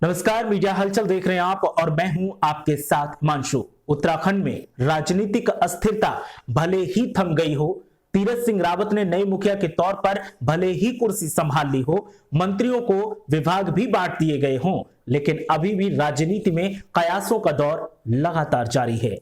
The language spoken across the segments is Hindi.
नमस्कार, मीडिया हलचल देख रहे हैं आप और मैं हूं आपके साथ मानशु। उत्तराखंड में राजनीतिक अस्थिरता भले ही थम गई हो, तीरथ सिंह रावत ने नए मुखिया के तौर पर भले ही कुर्सी संभाल ली हो, मंत्रियों को विभाग भी बांट दिए गए हों, लेकिन अभी भी राजनीति में कयासों का दौर लगातार जारी है।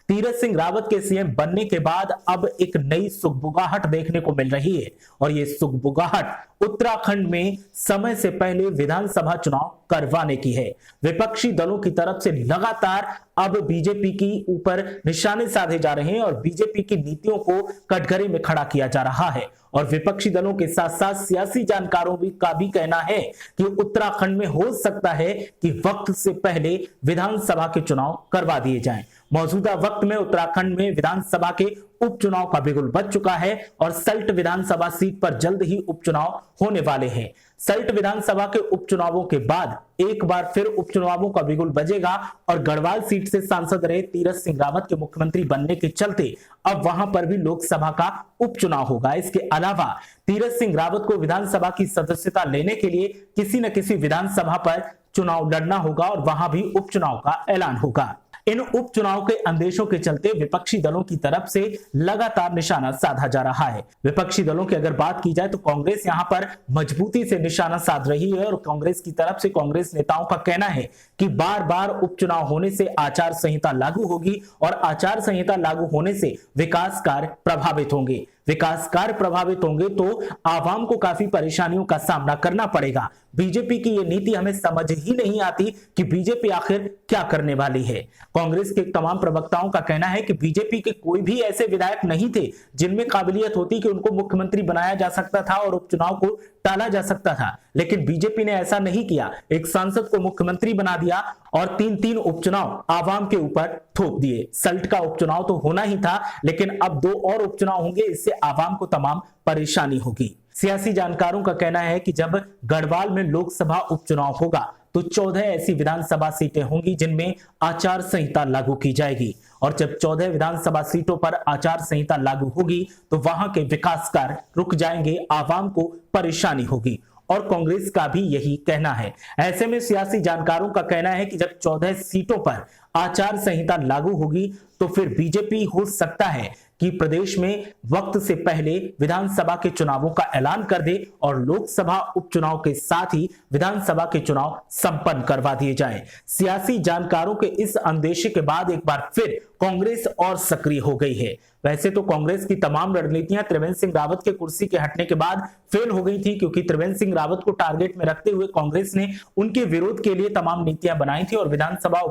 तीरथ सिंह रावत के सीएम बनने के बाद अब एक नई सुगबुगाहट देखने को मिल रही है और ये सुगबुगाहट उत्तराखंड में समय से पहले विधानसभा चुनाव करवाने की है। विपक्षी दलों की तरफ से लगातार अब बीजेपी की ऊपर निशाने साधे जा रहे हैं और बीजेपी की नीतियों को कटघरे में खड़ा किया जा रहा है और विपक्षी दलों के साथ साथ सियासी जानकारों का भी कहना है कि उत्तराखंड में हो सकता है कि वक्त से पहले विधानसभा के चुनाव करवा दिए जाएं। मौजूदा वक्त में उत्तराखंड में विधानसभा के उपचुनाव का बिगुल बज चुका है और सल्ट विधानसभा सीट पर जल्द ही उपचुनाव होने वाले हैं। सल्ट विधानसभा के उपचुनावों के बाद एक बार फिर उपचुनावों का बिगुल बजेगा और गढ़वाल सीट से सांसद रहे तीरथ सिंह रावत के मुख्यमंत्री बनने के चलते अब वहां पर भी लोकसभा का उपचुनाव होगा। इसके अलावा तीरथ सिंह रावत को विधानसभा की सदस्यता लेने के लिए किसी न किसी विधानसभा पर चुनाव लड़ना होगा और वहां भी उपचुनाव का ऐलान होगा। इन उपचुनाव के अंदेशों के चलते विपक्षी दलों की तरफ से लगातार निशाना साधा जा रहा है। विपक्षी दलों की अगर बात की जाए तो कांग्रेस यहां पर मजबूती से निशाना साध रही है और कांग्रेस की तरफ से कांग्रेस नेताओं का कहना है कि बार बार उपचुनाव होने से आचार संहिता लागू होगी और आचार संहिता लागू होने से विकास कार्य प्रभावित होंगे। विकास कार्य प्रभावित होंगे तो आवाम को काफी परेशानियों का सामना करना पड़ेगा। बीजेपी की ये नीति हमें समझ ही नहीं आती कि बीजेपी आखिर क्या करने वाली है। कांग्रेस के तमाम प्रवक्ताओं का कहना है कि बीजेपी के कोई भी ऐसे विधायक नहीं थे जिनमें काबिलियत होती कि उनको मुख्यमंत्री बनाया जा सकता था और उपचुनाव को टाला जा सकता था, लेकिन बीजेपी ने ऐसा नहीं किया। एक सांसद को मुख्यमंत्री बना दिया और तीन उपचुनाव आवाम के ऊपर थोप दिए। सल्ट का उपचुनाव तो होना ही था, लेकिन अब 2 और उपचुनाव होंगे, इससे आवाम को तमाम परेशानी होगी। सियासी जानकारों का कहना है कि जब गढ़वाल में लोकसभा उपचुनाव होगा तो 14 ऐसी विधानसभा सीटें होंगी जिनमें आचार संहिता लागू की जाएगी और जब 14 विधानसभा सीटों पर आचार संहिता लागू होगी तो वहां के विकास कार्य रुक जाएंगे, आवाम को परेशानी होगी और कांग्रेस का भी यही कहना है। ऐसे में सियासी जानकारों का कहना है कि जब 14 सीटों पर आचार संहिता लागू होगी तो फिर बीजेपी हो सकता है कि प्रदेश में वक्त से पहले विधानसभा के चुनावों का ऐलान कर दे और लोकसभा उपचुनाव के साथ ही विधानसभा के चुनाव संपन्न करवा दिए जाएं। सियासी जानकारों के इस अंदेशे के बाद एक बार फिर कांग्रेस और सक्रिय हो गई है। वैसे तो कांग्रेस की तमाम रणनीतियां त्रिवेंद्र सिंह रावत के कुर्सी के हटने के बाद फेल हो गई थी, क्योंकि त्रिवेंद्र सिंह रावत को टारगेट में रखते हुए कांग्रेस ने उनके विरोध के लिए तमाम नीतियां बनाई थी और विधानसभा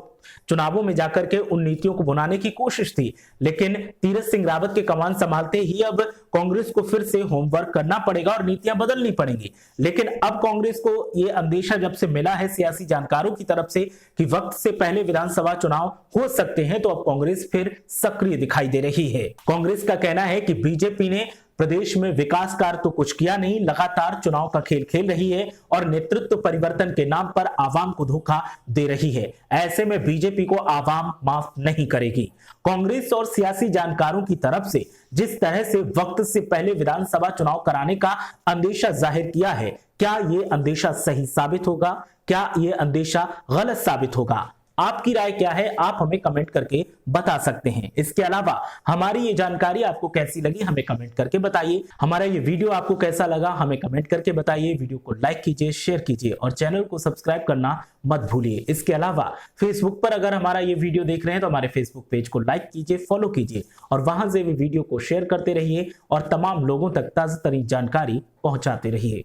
चुनावों में जाकर के उन नीतियों को भुनाने की कोशिश थी। लेकिन तीरथ सिंह रावत के कमान संभालते ही अब कांग्रेस को फिर से होमवर्क करना पड़ेगा और नीतियां बदलनी पड़ेंगी। लेकिन अब कांग्रेस को यह अंदेशा जब से मिला है सियासी जानकारों की तरफ से कि वक्त से पहले विधानसभा चुनाव हो सकते हैं, तो अब कांग्रेस फिर सक्रिय दिखाई दे रही है। कांग्रेस का कहना है कि बीजेपी ने प्रदेश में विकास कार्य तो कुछ किया नहीं, लगातार चुनाव का खेल खेल रही है और नेतृत्व परिवर्तन के नाम पर आवाम को धोखा दे रही है। ऐसे में बीजेपी को आवाम माफ नहीं करेगी। कांग्रेस और सियासी जानकारों की तरफ से जिस तरह से वक्त से पहले विधानसभा चुनाव कराने का अंदेशा जाहिर किया है, क्या यह अंदेशा सही साबित होगा? क्या यह अंदेशा गलत साबित होगा? आपकी राय क्या है? आप हमें कमेंट करके बता सकते हैं। इसके अलावा हमारी ये जानकारी आपको कैसी लगी हमें कमेंट करके बताइए। हमारा ये वीडियो आपको कैसा लगा हमें कमेंट करके बताइए। वीडियो को लाइक कीजिए, शेयर कीजिए और चैनल को सब्सक्राइब करना मत भूलिए। इसके अलावा फेसबुक पर अगर हमारा ये वीडियो देख रहे हैं तो हमारे फेसबुक पेज को लाइक कीजिए, फॉलो कीजिए और वहां से भी वीडियो को शेयर करते रहिए और तमाम लोगों तक ताजा तरीन जानकारी पहुंचाते रहिए।